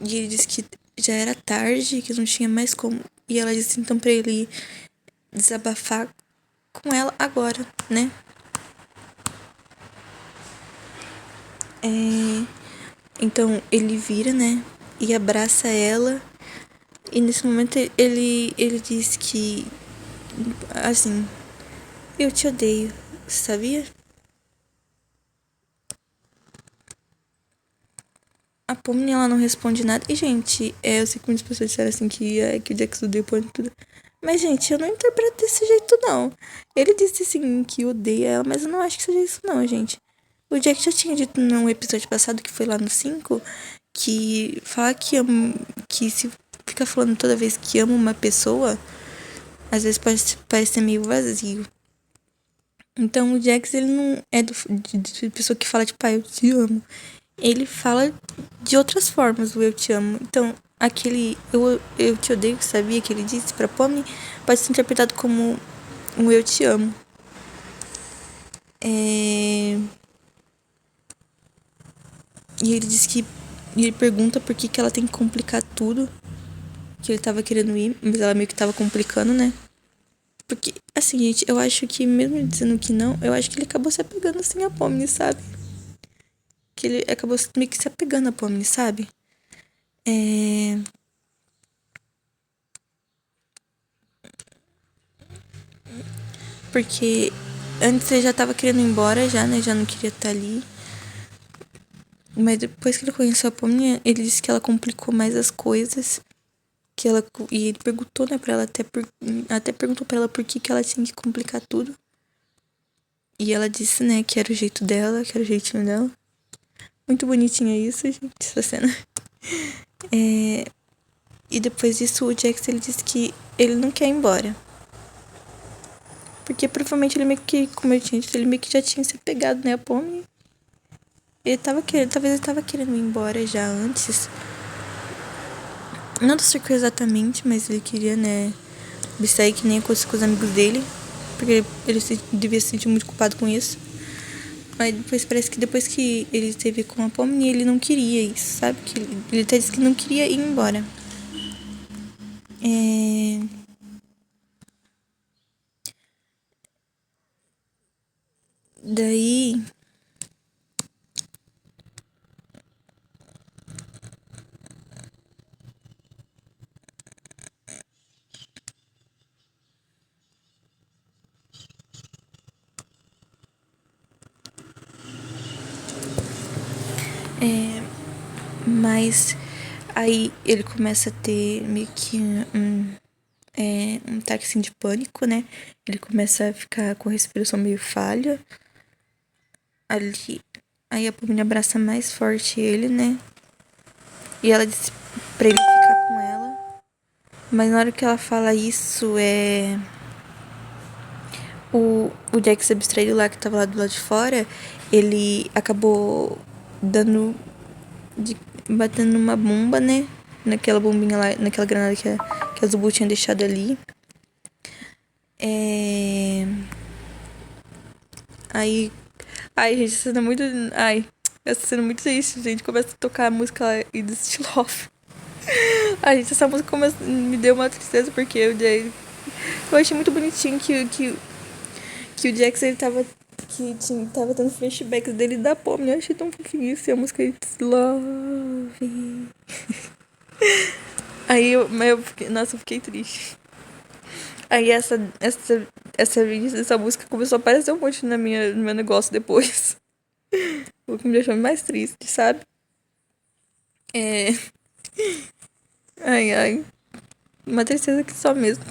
E ele disse que já era tarde, que não tinha mais como. E ela disse então pra ele desabafar com ela agora, né? Então ele vira, né? E abraça ela. E nesse momento ele diz que, assim, eu te odeio, sabia? a Pomni, ela não responde nada. E, gente, eu sei que muitas pessoas disseram assim que o Jax odeia a Pomni e tudo. Mas, gente, eu não interpreto desse jeito, não. Ele disse, assim, que odeia ela, mas eu não acho que seja isso, não, gente. O Jack já tinha dito num episódio passado, que foi lá no 5, que falar que ama, que se fica falando toda vez que ama uma pessoa, às vezes pode parecer meio vazio. Então o Jax, ele não é de pessoa que fala, tipo, eu te amo. Ele fala de outras formas o eu te amo. Então, aquele eu te odeio, que sabia que ele disse pra Pomni, pode ser interpretado como um eu te amo. E ele diz que. E ele pergunta por que ela tem que complicar tudo. Que ele tava querendo ir, mas ela meio que tava complicando, né? Porque, assim, gente, eu acho que mesmo dizendo que não, eu acho que ele acabou se apegando assim a Pomni, sabe? Que ele acabou meio que se apegando a Pomni, sabe? Porque antes ele já tava querendo ir embora já, né? Já não queria estar ali. Mas depois que ele conheceu a Pomni, ele disse que ela complicou mais as coisas. E ele perguntou, né, pra ela, até perguntou pra ela por que ela tinha que complicar tudo. E ela disse, né, que era o jeito dela, que era o jeitinho dela. Muito bonitinha isso, gente, essa cena. E depois disso, o Jax, ele disse que ele não quer ir embora. Porque provavelmente ele meio que, como eu tinha dito, ele meio que já tinha se pegado, né, a Pomni. Talvez ele tava querendo ir embora já antes. Não do circo exatamente, mas ele queria, né, sair que nem aconteceu com os amigos dele. Porque ele devia se sentir muito culpado com isso. Mas depois parece que depois que ele esteve com a Pomni, ele não queria isso, sabe? Que ele até disse que não queria ir embora. Daí. Mas aí ele começa a ter meio que um ataque assim, de pânico, né? Ele começa a ficar com a respiração meio falha. Ali. Aí a Pomni abraça mais forte ele, né? E ela disse pra ele ficar com ela. Mas na hora que ela fala isso, o Jack se abstraiu lá, que tava lá do lado de fora, ele acabou batendo numa bomba, né? Naquela bombinha lá, naquela granada que a Zubu tinha deixado ali. Aí. Ai, gente, essa cena é muito. Ai, essa cena é muito triste, gente. Começa a tocar a música lá e do Still Love. Ai, gente, essa música me deu uma tristeza porque eu achei muito bonitinho que o Jax, ele tava tendo flashbacks dele da Pomni. Eu achei tão fofinho isso. E a música It's Love. Aí eu fiquei triste. Aí essa música começou a aparecer um monte no meu negócio depois. O que me deixou mais triste, sabe? É. Ai, ai. Uma tristeza que só mesmo.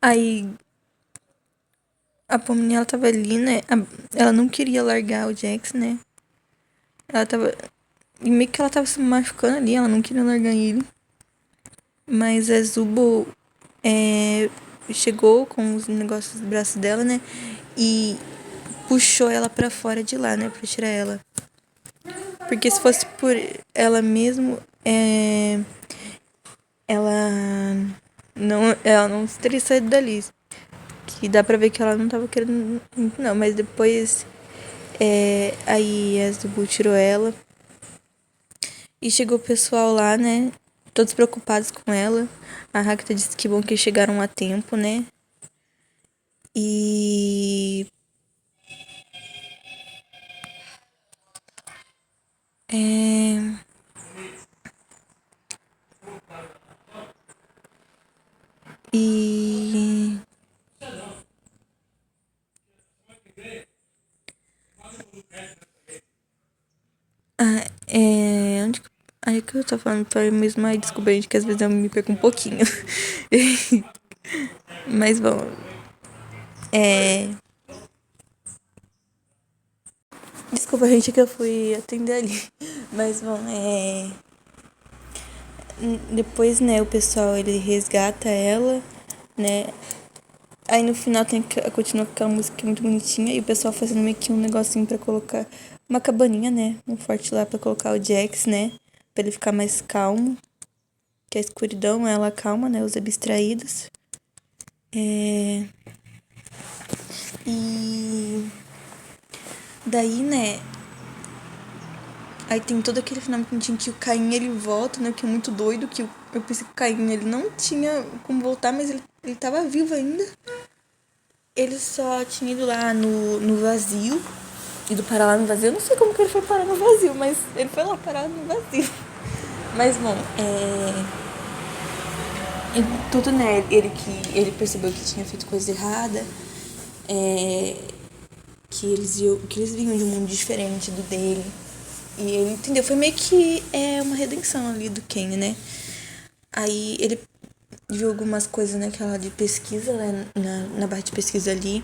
Aí a Pomni, ela tava ali, né? Ela não queria largar o Jax, né? Ela tava. E meio que ela tava se machucando ali, ela não queria largar ele. Mas a Zubo chegou com os negócios dos braços dela, né? E puxou ela pra fora de lá, né? Pra tirar ela. Porque se fosse por ela mesmo, ela não teria saído dali. Que dá pra ver que ela não tava querendo muito, não. Mas depois, aí a Zubu tirou ela. E chegou o pessoal lá, né? Todos preocupados com ela. A Rakta disse que bom que chegaram a tempo, né? E. E. Onde que... Aí que eu tô falando pra eu mesmo, ai, desculpa, gente, que às vezes eu me perco um pouquinho. Mas, bom, desculpa, gente, que eu fui atender ali. Mas, bom, depois, né, o pessoal, ele resgata ela, né? Aí no final continua com aquela música muito bonitinha e o pessoal fazendo meio que um negocinho pra colocar uma cabaninha, né? Um forte lá pra colocar o Jax, né? Pra ele ficar mais calmo. Que a escuridão, ela calma, né? Os abstraídos. E daí, né? Aí tem todo aquele final bonitinho que o Caim, ele volta, né? Que é muito doido, que eu pensei que o Caim, ele não tinha como voltar, mas ele tava vivo ainda. Ele só tinha ido lá no vazio. Ido parar lá no vazio. Eu não sei como que ele foi parar no vazio, mas ele foi lá parar no vazio. Mas, bom, tudo, né? Ele percebeu que tinha feito coisa errada. Que eles vinham de um mundo diferente do dele. E ele entendeu. Foi meio que uma redenção ali do Ken, né? Aí ele viu algumas coisas naquela de pesquisa, né, na barra de pesquisa ali.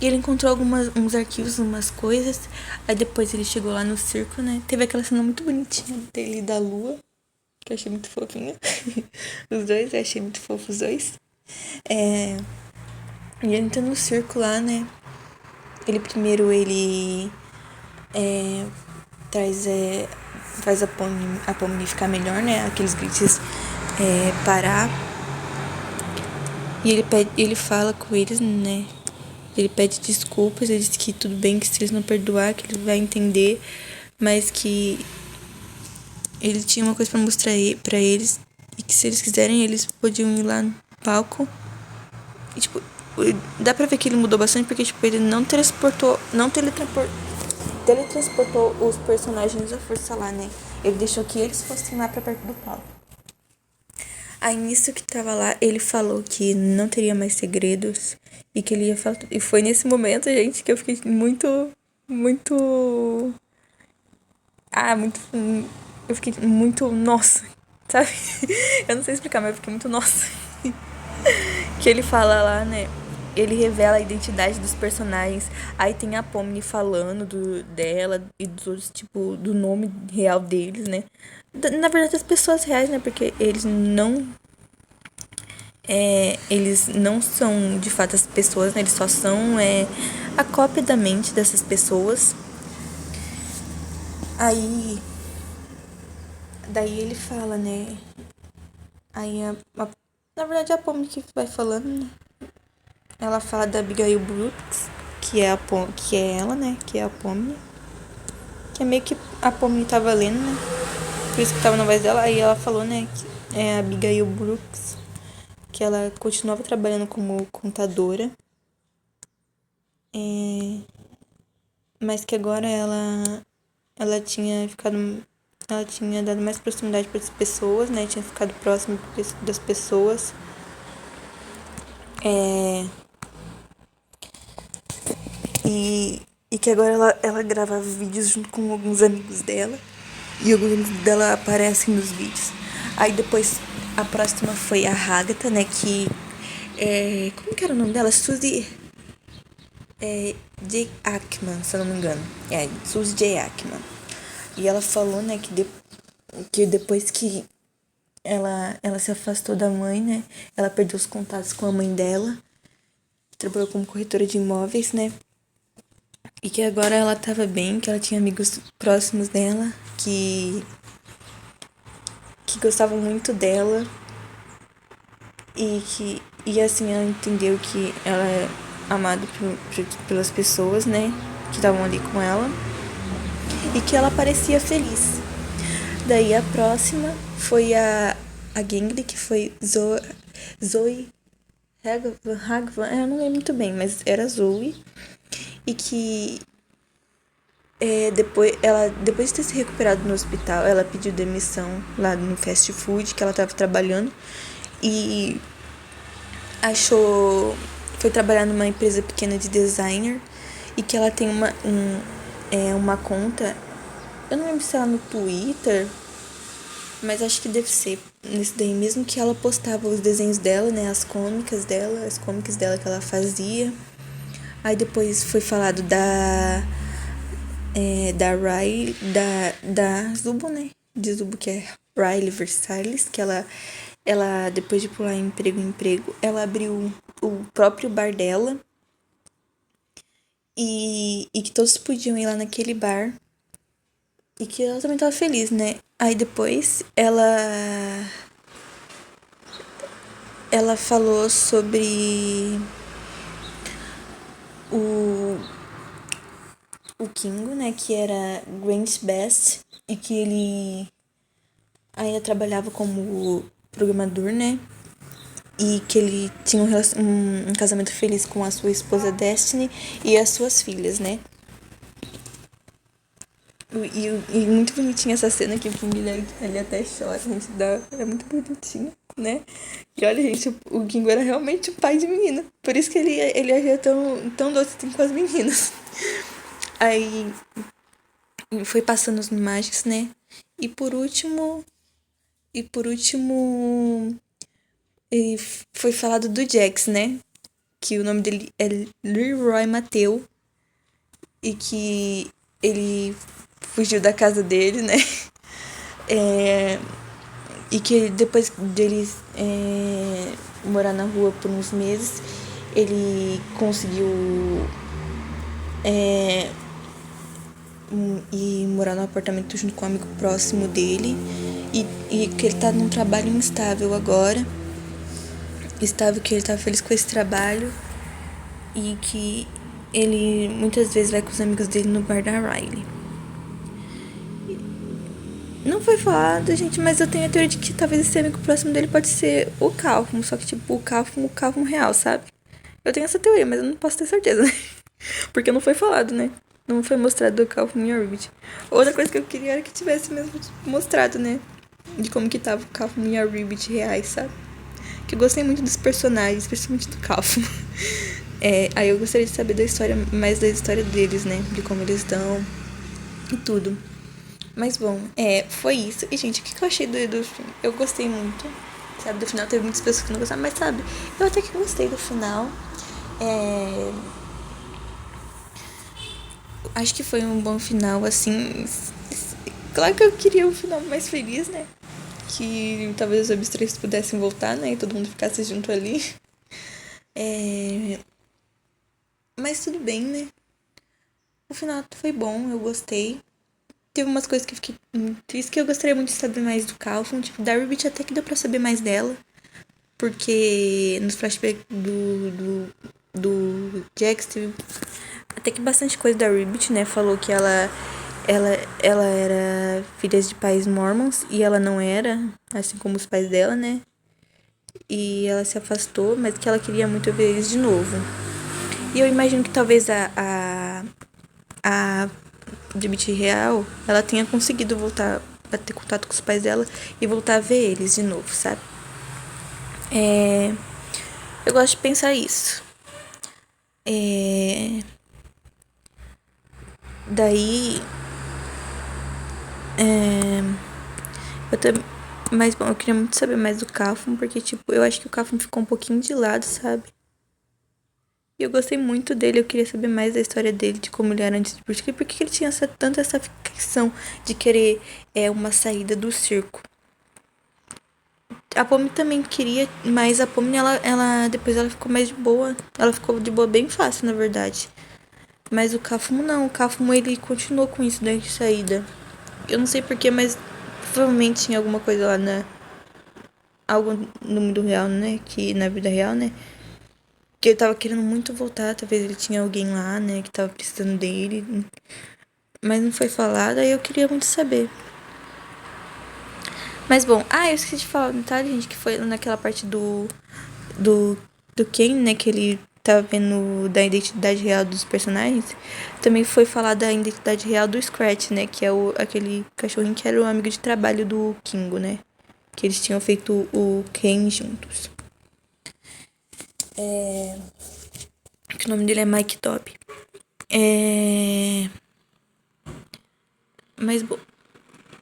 E ele encontrou uns arquivos, umas coisas. Aí depois ele chegou lá no circo, né? Teve aquela cena muito bonitinha dele e da lua, que eu achei muito fofinha. Os dois, eu achei muito fofos os dois. E ele entra no circo lá, né? Ele primeiro, traz, faz a Pomni ficar melhor, né? Aqueles glitches parar. E ele fala com eles, né? Ele pede desculpas, ele diz que tudo bem, que se eles não perdoar, que ele vai entender, mas que ele tinha uma coisa pra mostrar pra eles e que se eles quiserem, eles podiam ir lá no palco. E, tipo, dá pra ver que ele mudou bastante porque, tipo, ele não teletransportou os personagens à força lá, né? Ele deixou que eles fossem lá pra perto do palco. Aí nisso que tava lá, ele falou que não teria mais segredos e que ele ia falar tudo. E foi nesse momento, gente, que eu fiquei muito. Muito. Eu fiquei muito. Nossa, sabe? Eu não sei explicar, mas eu fiquei muito nossa. Que ele fala lá, né? Ele revela a identidade dos personagens. Aí tem a Pomni falando dela e dos outros, tipo, do nome real deles, né? Na verdade, das pessoas reais, né? Porque eles não são de fato as pessoas, né? Eles só são a cópia da mente dessas pessoas. Aí. Daí ele fala, né? Aí na verdade é a Pomni que vai falando, né? Ela fala da Abigail Brooks, que é ela, né? Que é a Pomni. Que é meio que a Pomni tava lendo, né? Por isso que tava na voz dela. Aí ela falou, né? Que é a Abigail Brooks. Que ela continuava trabalhando como contadora. Mas que agora ela tinha ficado. Ela tinha dado mais proximidade para as pessoas, né? Tinha ficado próximo das pessoas. E que agora ela grava vídeos junto com alguns amigos dela. E alguns amigos dela aparecem nos vídeos. Aí depois a próxima foi a Agatha, né? Que. Como que era o nome dela? Suzy. J. Ackman, se eu não me engano. Suzy J. Ackman. E ela falou, né, que depois que ela se afastou da mãe, né? Ela perdeu os contatos com a mãe dela. Trabalhou como corretora de imóveis, né? E que agora ela tava bem, que ela tinha amigos próximos dela, que gostavam muito dela. E assim, ela entendeu que ela é amada pelas pessoas, né? Que estavam ali com ela. E que ela parecia feliz. Daí a próxima foi a Gengli, que foi Zoe Hagvan, eu não lembro muito bem, mas era Zoe. E que depois de ter se recuperado no hospital, ela pediu demissão lá no fast food que ela estava trabalhando. E foi trabalhar numa empresa pequena de designer. E que ela tem uma conta Eu não lembro se ela no Twitter, mas acho que deve ser nesse daí mesmo, que ela postava os desenhos dela, né? As cômicas dela que ela fazia. Aí depois foi falado da Riley, da Zubo, né? De Zubo, que é Riley Versailles, que ela, depois de pular emprego em emprego, ela abriu o próprio bar dela. E que todos podiam ir lá naquele bar. E que ela também tava feliz, né? Aí depois ela falou sobre o o Kingo, né, que era Grant Best e que ele ainda trabalhava como programador, né? E que ele tinha um casamento feliz com a sua esposa Destiny e as suas filhas, né? E muito bonitinha essa cena que o King ele até chora, gente, é muito bonitinho, né? E olha, gente, o Kingo era realmente o pai de menina. Por isso que ele agia tão doce assim com as meninas. Aí foi passando as imagens, né? E por último. E por último. Ele foi falado do Jax, né? Que o nome dele é Leroy Mateu. E que ele fugiu da casa dele, né? É, e que depois dele morar na rua por uns meses, ele conseguiu ir morar no apartamento junto com um amigo próximo dele. E que ele tá num trabalho instável agora. Estável, que ele tá feliz com esse trabalho. E que ele muitas vezes vai com os amigos dele no bar da Riley. Não foi falado, gente, mas eu tenho a teoria de que talvez esse amigo próximo dele pode ser o Calvin, só que tipo o Calvin real, sabe? Eu tenho essa teoria, mas eu não posso ter certeza, né? Porque não foi falado, né? Não foi mostrado o Calvin e a Ribbit. Outra coisa que eu queria era que tivesse mesmo mostrado, né? De como que tava o Calvin e a Ribbit reais, sabe? Que eu gostei muito dos personagens, principalmente do Calvin. Aí eu gostaria de saber mais da história deles, né? De como eles estão e tudo. Mas bom, foi isso. E, gente, o que eu achei do filme? Eu gostei muito, sabe? Do final teve muitas pessoas que não gostaram, mas, sabe? Eu até que gostei do final. Acho que foi um bom final, assim. Claro que eu queria um final mais feliz, né? Que talvez os obstretos pudessem voltar, né? E todo mundo ficasse junto ali. Mas tudo bem, né? O final foi bom, eu gostei. Teve umas coisas que eu fiquei triste, que eu gostaria muito de saber mais do Calvin. Tipo, da Ribbit até que deu pra saber mais dela. Porque nos flashbacks do Jax teve até que bastante coisa da Ribbit, né? Falou que ela, ela era filha de pais mormons e ela não era, assim como os pais dela, né? E ela se afastou, mas que ela queria muito ver eles de novo. E eu imagino que talvez a Ribbit real, ela tenha conseguido voltar a ter contato com os pais dela e voltar a ver eles de novo, sabe? Eu gosto de pensar isso. Daí. Eu também. Mas, bom, eu queria muito saber mais do Kafum, porque, tipo, eu acho que o Kafum ficou um pouquinho de lado, sabe? E eu gostei muito dele, eu queria saber mais da história dele, de como ele era antes de Brusque, e por que ele tinha tanta essa ficção de querer uma saída do circo. A Pomme também queria, mas a Pomme, depois ela ficou mais de boa. Ela ficou de boa bem fácil, na verdade. Mas o Cafumo não, o Cafumo ele continuou com isso daí de saída. Eu não sei porquê, mas provavelmente tinha alguma coisa lá algo no mundo real, né? Que na vida real, né? Que ele tava querendo muito voltar, talvez ele tinha alguém lá, né? Que tava precisando dele. Mas não foi falado, aí eu queria muito saber. Mas bom, eu esqueci de falar, tá, gente? Que foi naquela parte do, do Ken, né? Que ele tava vendo da identidade real dos personagens. Também foi falar da identidade real do Scratch, né? Que é aquele cachorrinho que era o amigo de trabalho do Kingo, né? Que eles tinham feito o Ken juntos. Que o nome dele é Mike Top. Mas, bom,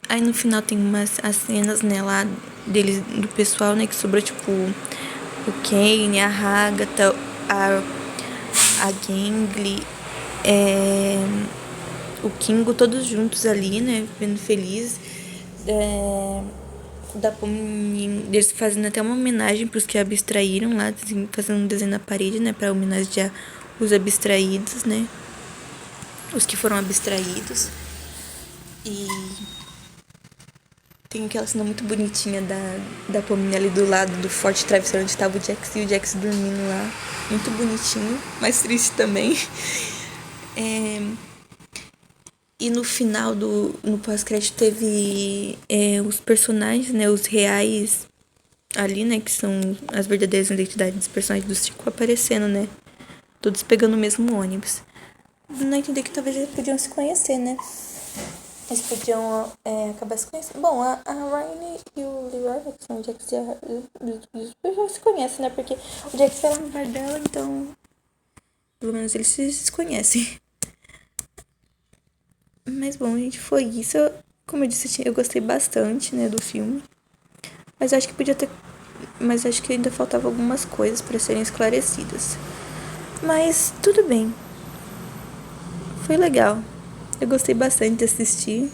aí no final tem as cenas, né, lá deles, do pessoal, né, que sobrou, tipo, o Kane, a Agatha, a Gengli, o Kingo, todos juntos ali, né, vivendo felizes. Eles fazendo até uma homenagem pros que abstraíram lá, assim, fazendo um desenho na parede, né, pra homenagear os abstraídos, né, os que foram abstraídos. E tem aquela cena muito bonitinha da Pomini ali do lado do forte travesseiro onde estava o Jax e o Jax dormindo lá. Muito bonitinho, mas triste também. E no final no pós-crédito teve os personagens, né, os reais ali, né, que são as verdadeiras identidades dos personagens do circo aparecendo, né, todos pegando o mesmo ônibus. Não entendi que talvez eles podiam se conhecer, né. Eles podiam acabar se conhecendo. Bom, a Ryan e o Leroy, que são o Jax e a eles já se conhecem, né? Porque o Jax foi lá no bar dela, então pelo menos eles se conhecem. Mas bom, gente, foi isso. Como eu disse, eu gostei bastante, né, do filme. Mas acho que podia ter. Mas acho que ainda faltava algumas coisas para serem esclarecidas. Mas tudo bem. Foi legal. Eu gostei bastante de assistir.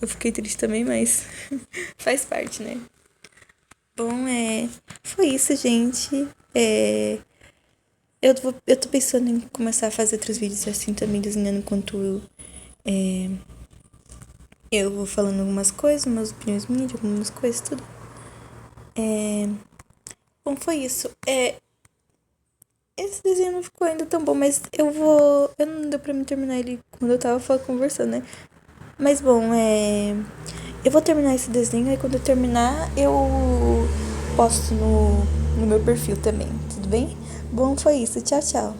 Eu fiquei triste também, mas faz parte, né? Bom, foi isso, gente. Eu tô pensando em começar a fazer outros vídeos assim também, desenhando enquanto eu vou falando algumas coisas, umas opiniões minhas, de algumas coisas, tudo. Bom, foi isso. Esse desenho não ficou ainda tão bom, mas eu vou. Eu não deu pra me terminar ele quando eu tava conversando, né? Mas bom, eu vou terminar esse desenho e quando eu terminar eu posto no meu perfil também, tudo bem? Bom, foi isso. Tchau, tchau.